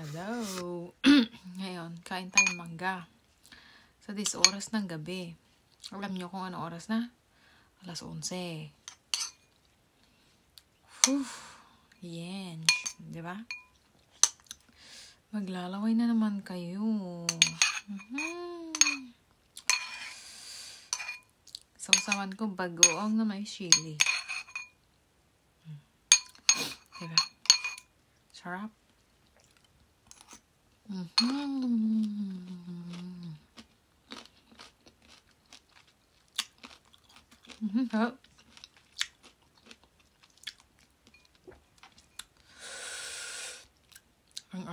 Hello! Ngayon, kain tayong mangga. Sa 10 oras ng gabi. Alam nyo kung ano oras na? Alas 11. Yan. Diba? Maglalaway na naman kayo. Sausawan ko bagoong na may chili. Diba? Sarap. Ang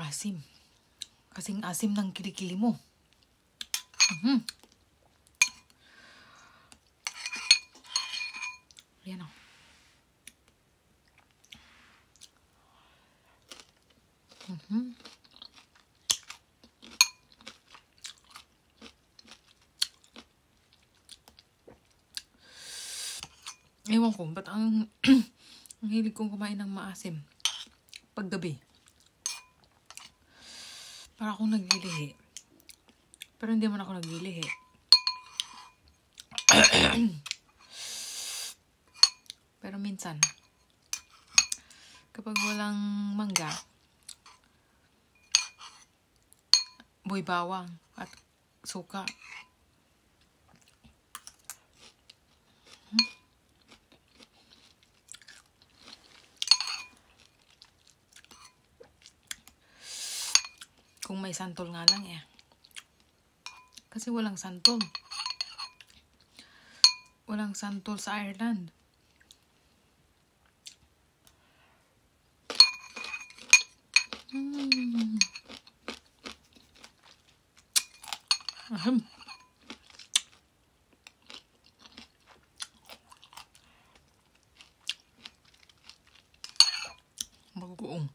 asim. Kasing asim ng kilikili mo. Yan o. Ewan ko, ba't ang hilig kong kumain ng maasim paggabi. Para akong naglilihi. Pero hindi man ako naglilihi. Pero minsan, kapag walang mangga, boy bawang at suka. Kung may santol nga lang eh. Kasi walang santol. Walang santol sa Ireland. Bagoong.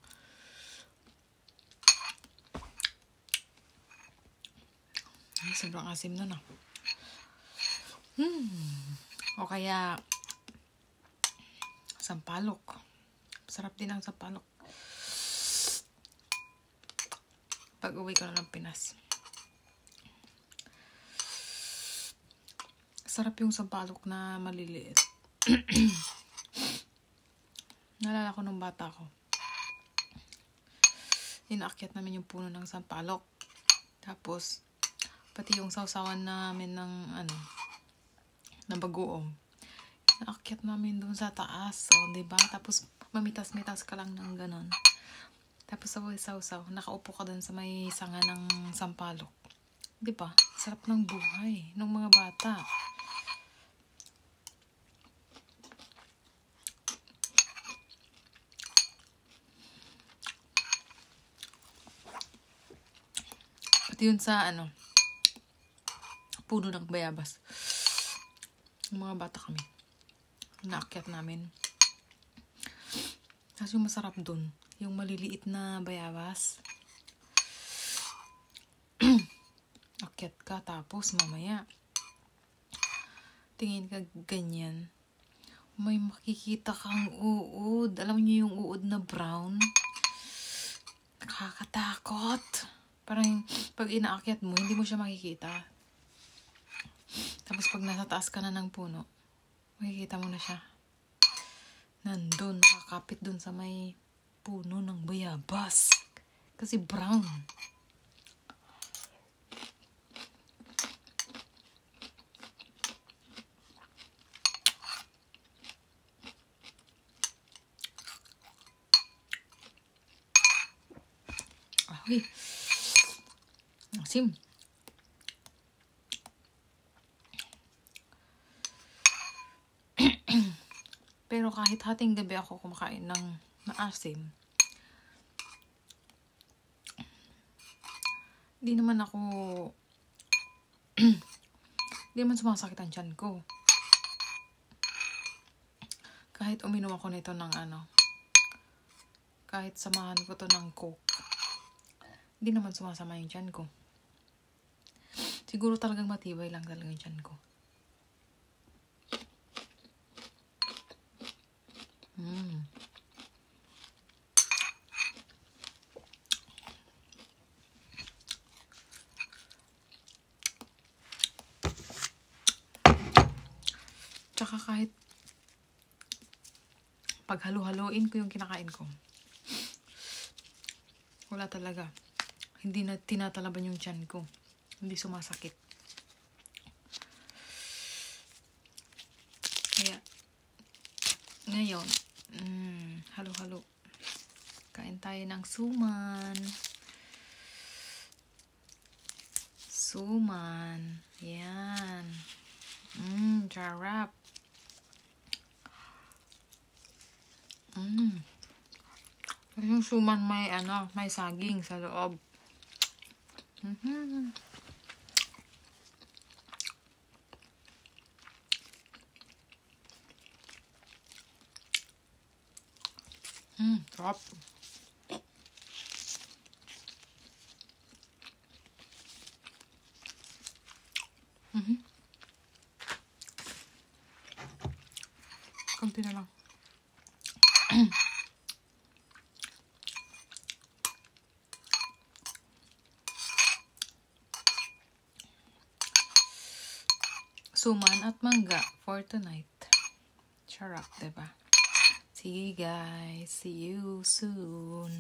Sobrang asim na na. O kaya sampalok. Sarap din ang sampalok. Pag uwi ko na ng Pinas. Sarap yung sampalok na maliliit. Nalala ko nung bata ko. Inaakyat namin yung puno ng sampalok. Tapos pati yung sausawan namin ng ng bagoong. Naakyat namin dun sa taas. O, diba? Tapos mamitas-mitas ka lang ng ganon. Tapos sausaw, nakaupo ka dun sa may sanga ng sampalok. Diba? Sarap ng buhay ng mga bata. Pati yun sa puno ng bayabas. Yung mga bata kami. Naakyat namin. Tapos yung masarap dun, yung maliliit na bayabas. Akyat ka, tapos mamaya tingin ka ganyan. May makikita kang uod. Alam niyo yung uod na brown? Nakakatakot. Parang pag inaakyat mo, hindi mo siya makikita. Tapos pag nasa taas ka na ng puno, makikita mo na siya. Nandun, nakakapit dun sa may puno ng bayabas. Kasi brown. Ay, asim. Pero kahit hating gabi ako kumakain ng maasim, di naman sumasakit ang tiyan ko. Kahit uminom ako nito ng kahit samahan ko to ng Coke, di naman sumasama yung tiyan ko. Siguro talagang matibay lang talaga yung tiyan ko. Tsaka kahit pag halu-haluin ko yung kinakain ko, wala talaga. Hindi na tinatalaban yung tiyan ko. Hindi sumasakit. Kaya, ngayon, halo-halo. Kain tayo ng suman. Suman. Yan. Sarap. Yung suman may saging sa loob. Sarap. Kunti na lang. Suman at mangga for tonight. Sarap, diba? Sige guys, see you soon.